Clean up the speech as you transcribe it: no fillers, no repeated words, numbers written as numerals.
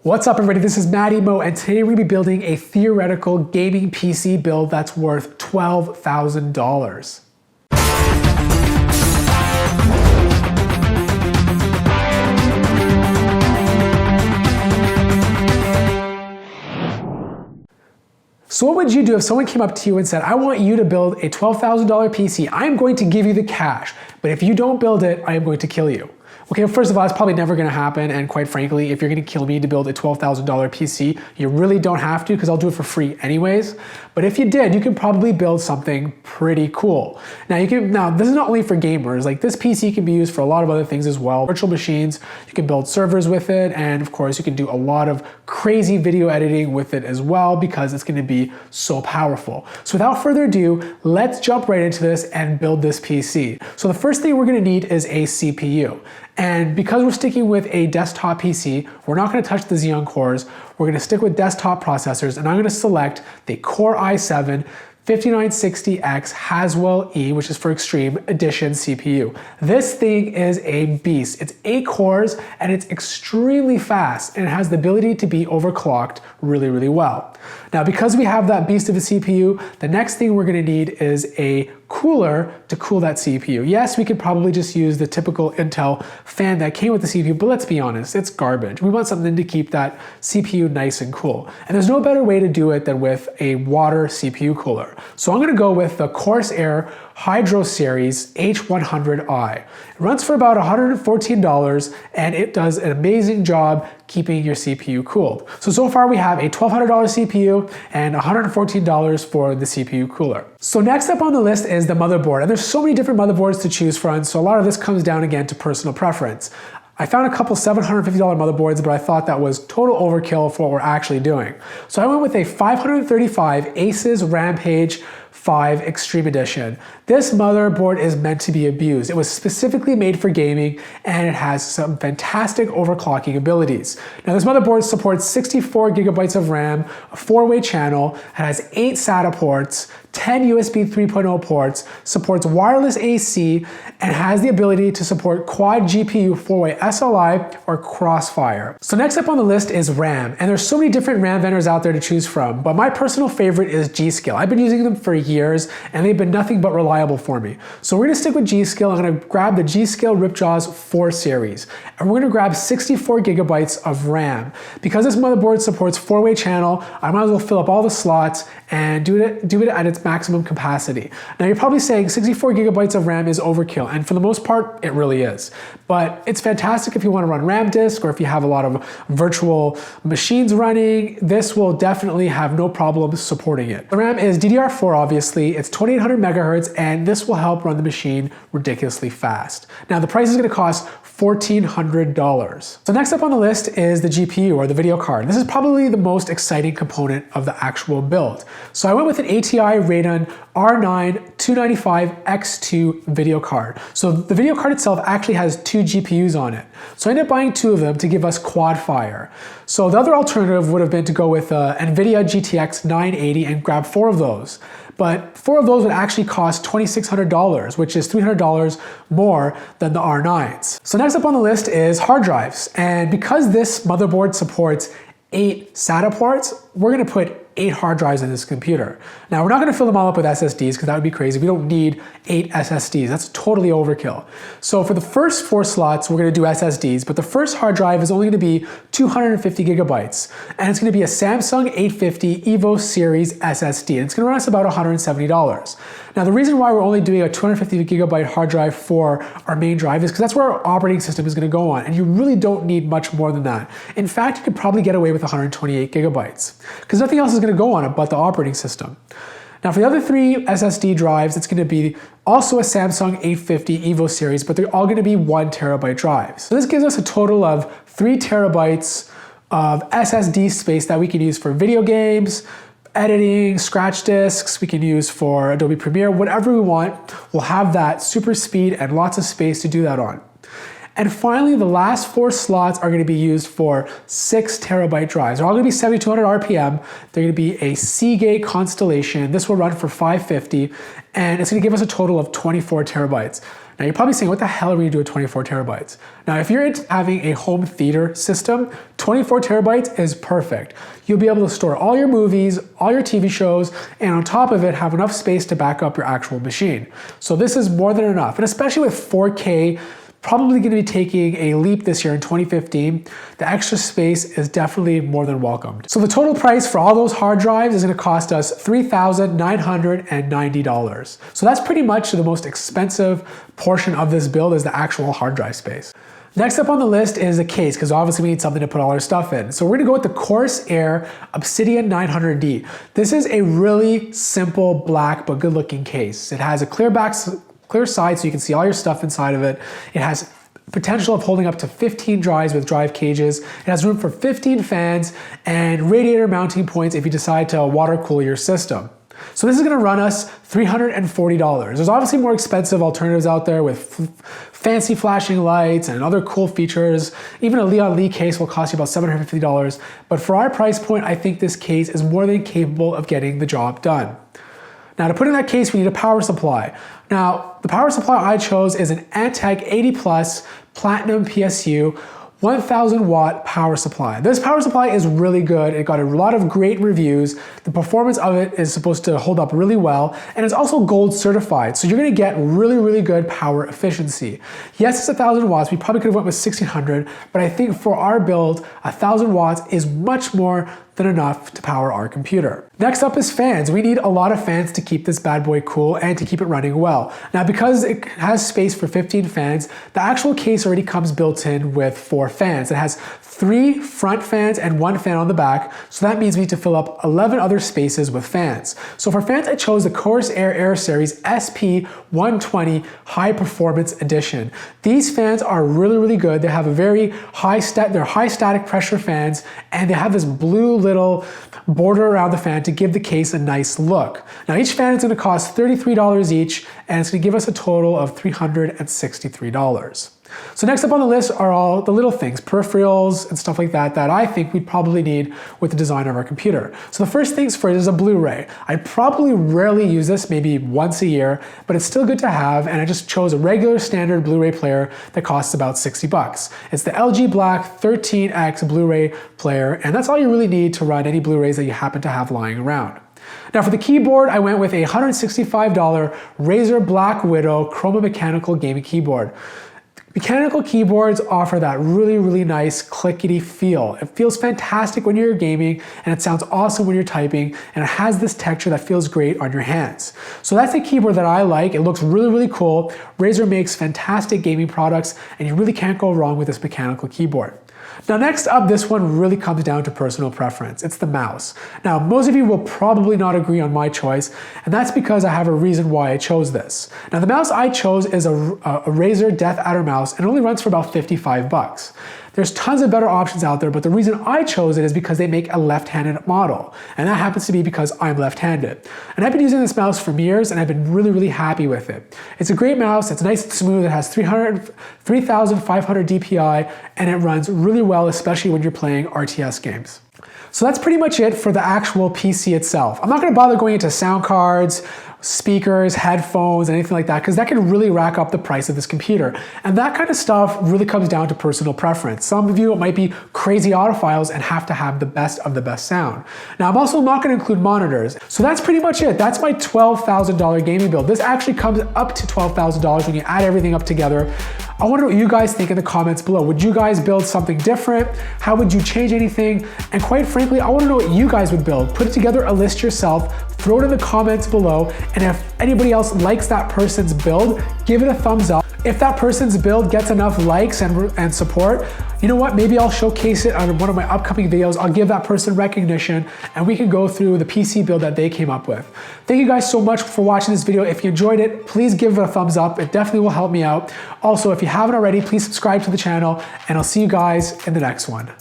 What's up everybody, this is Matty Mo, and today we're going to be building a theoretical gaming PC build that's worth $12,000. So what would you do if someone came up to you and said, I want you to build a $12,000 PC, I'm going to give you the cash, but if you don't build it, I am going to kill you. Okay, first of all, it's probably never gonna happen, and quite frankly, if you're gonna kill me to build a $12,000 PC, you really don't have to, because I'll do it for free anyways. But if you did, you can probably build something pretty cool. Now this is not only for gamers, like this PC can be used for a lot of other things as well. Virtual machines, you can build servers with it, and of course you can do a lot of crazy video editing with it as well, because it's gonna be so powerful. So without further ado, let's jump right into this and build this PC. So the first thing we're gonna need is a CPU. And because we're sticking with a desktop PC, we're not going to touch the Xeon cores. We're going to stick with desktop processors, and I'm going to select the Core i7 5960X Haswell E, which is for Extreme Edition CPU. This thing is a beast. It's 8 cores and it's extremely fast, and it has the ability to be overclocked really, really well. Now, because we have that beast of a CPU, the next thing we're going to need is a cooler to cool that CPU. Yes, we could probably just use the typical Intel fan that came with the CPU, but let's be honest, it's garbage. We want something to keep that CPU nice and cool. And there's no better way to do it than with a water CPU cooler. So I'm going to go with the Corsair Hydro Series H100i. It runs for about $114, and it does an amazing job keeping your CPU cooled. So far we have a $1,200 CPU and $114 for the CPU cooler. So next up on the list is the motherboard, and there's so many different motherboards to choose from, so a lot of this comes down again to personal preference. I found a couple $750 motherboards, but I thought that was total overkill for what we're actually doing. So I went with a 535 Asus Rampage 5 Extreme Edition. This motherboard is meant to be abused. It was specifically made for gaming, and it has some fantastic overclocking abilities. Now this motherboard supports 64 gigabytes of RAM, a 4-way channel, it has 8 SATA ports, 10 USB 3.0 ports, supports wireless AC, and has the ability to support quad GPU 4-way SLI or Crossfire. So next up on the list is RAM, and there's so many different RAM vendors out there to choose from, but my personal favorite is G.Skill. I've been using them for years, and they've been nothing but reliable for me. So we're gonna stick with G.Skill. I'm gonna grab the G.Skill Ripjaws 4 series, and we're gonna grab 64 gigabytes of RAM. Because this motherboard supports 4-way channel, I might as well fill up all the slots and do it at its maximum capacity. Now you're probably saying 64 gigabytes of RAM is overkill, and for the most part, it really is. But it's fantastic if you want to run RAM disk, or if you have a lot of virtual machines running. This will definitely have no problem supporting it. The RAM is DDR4, obviously. It's 2800 megahertz, and this will help run the machine ridiculously fast. Now the price is going to cost $1,400. So next up on the list is the GPU, or the video card. This is probably the most exciting component of the actual build. So I went with an ATI Radeon R9 295X2 video card. So the video card itself actually has 2 GPUs on it. So I ended up buying 2 of them to give us quad fire. So the other alternative would have been to go with NVIDIA GTX 980 and grab 4 of those. But 4 of those would actually cost $2,600, which is $300 more than the R9s. So next up on the list is hard drives. And because this motherboard supports 8 SATA ports, we're gonna put 8 hard drives in this computer. Now we're not gonna fill them all up with SSDs, because that would be crazy. We don't need 8 SSDs, that's totally overkill. So for the first 4 slots, we're gonna do SSDs, but the first hard drive is only gonna be 250 gigabytes. And it's gonna be a Samsung 850 EVO series SSD, and it's gonna run us about $170. Now the reason why we're only doing a 250 gigabyte hard drive for our main drive is because that's where our operating system is gonna go on, and you really don't need much more than that. In fact, you could probably get away with 128 gigabytes, because nothing else is gonna go on it but the operating system. Now for the other 3 SSD drives, it's gonna be also a Samsung 850 EVO series, but they're all gonna be 1 terabyte drives. So this gives us a total of 3 terabytes of SSD space that we can use for video games, editing, scratch disks, we can use for Adobe Premiere, whatever we want. We'll have that super speed and lots of space to do that on. And finally, the last 4 slots are going to be used for 6 terabyte drives. They're all going to be 7200 RPM. They're going to be a Seagate Constellation. This will run for $550, and it's going to give us a total of 24 terabytes. Now you're probably saying, what the hell are we gonna do with 24 terabytes? Now, if you're into having a home theater system, 24 terabytes is perfect. You'll be able to store all your movies, all your TV shows, and on top of it, have enough space to back up your actual machine. So this is more than enough. And especially with 4K, probably going to be taking a leap this year in 2015, the extra space is definitely more than welcomed. So the total price for all those hard drives is going to cost us $3,990. So that's pretty much the most expensive portion of this build, is the actual hard drive space. Next up on the list is a case, because obviously we need something to put all our stuff in. So we're gonna go with the Corsair Obsidian 900D. This is a really simple black but good looking case. It has a clear side so you can see all your stuff inside of it. It has potential of holding up to 15 drives with drive cages. It has room for 15 fans and radiator mounting points if you decide to water cool your system. So this is gonna run us $340. There's obviously more expensive alternatives out there with fancy flashing lights and other cool features. Even a Leon Lee case will cost you about $750. But for our price point, I think this case is more than capable of getting the job done. Now, to put in that case, we need a power supply. Now, the power supply I chose is an Antec 80 Plus Platinum PSU 1000 watt power supply. This power supply is really good. It got a lot of great reviews. The performance of it is supposed to hold up really well, and it's also gold certified. So you're gonna get really, really good power efficiency. Yes, it's 1000 watts. We probably could have went with 1600, but I think for our build, 1000 watts is much more than enough to power our computer. Next up is fans. We need a lot of fans to keep this bad boy cool and to keep it running well. Now, because it has space for 15 fans, the actual case already comes built in with 4 fans. It has 3 front fans and 1 fan on the back, so that means we need to fill up 11 other spaces with fans. So for fans, I chose the Corsair Air Series SP120 High Performance Edition. These fans are really, really good. They have a very high static pressure fans, and they have this blue little border around the fan to give the case a nice look. Now, each fan is going to cost $33 each, and it's going to give us a total of $363. So next up on the list are all the little things, peripherals and stuff like that, that I think we'd probably need with the design of our computer. So the first things first is a Blu-ray. I probably rarely use this, maybe once a year, but it's still good to have, and I just chose a regular standard Blu-ray player that costs about 60 bucks. It's the LG Black 13X Blu-ray player, and that's all you really need to run any Blu-rays that you happen to have lying around. Now for the keyboard, I went with a $165 Razer Black Widow Chroma Mechanical gaming keyboard. Mechanical keyboards offer that really, really nice clickety feel. It feels fantastic when you're gaming, and it sounds awesome when you're typing, and it has this texture that feels great on your hands. So that's the keyboard that I like. It looks really, really cool. Razer makes fantastic gaming products, and you really can't go wrong with this mechanical keyboard. Now next up, this one really comes down to personal preference. It's the mouse. Now, most of you will probably not agree on my choice, and that's because I have a reason why I chose this. Now the mouse I chose is a Razer Deathadder mouse, and it only runs for about 55 bucks. There's tons of better options out there, but the reason I chose it is because they make a left-handed model, and that happens to be because I'm left-handed. And I've been using this mouse for years, and I've been really, really happy with it. It's a great mouse, it's nice and smooth, it has 3,500 DPI, and it runs really well, especially when you're playing RTS games. So that's pretty much it for the actual PC itself. I'm not gonna bother going into sound cards, speakers, headphones, anything like that, because that can really rack up the price of this computer. And that kind of stuff really comes down to personal preference. Some of you might be crazy audiophiles and have to have the best of the best sound. Now, I'm also not going to include monitors. So that's pretty much it. That's my $12,000 gaming build. This actually comes up to $12,000 when you add everything up together. I wonder what you guys think in the comments below. Would you guys build something different? How would you change anything? And quite frankly, I want to know what you guys would build. Put together a list yourself, throw it in the comments below, and if anybody else likes that person's build, give it a thumbs up. If that person's build gets enough likes and support, you know what, maybe I'll showcase it on one of my upcoming videos. I'll give that person recognition, and we can go through the PC build that they came up with. Thank you guys so much for watching this video. If you enjoyed it, please give it a thumbs up. It definitely will help me out. Also, if you haven't already, please subscribe to the channel, and I'll see you guys in the next one.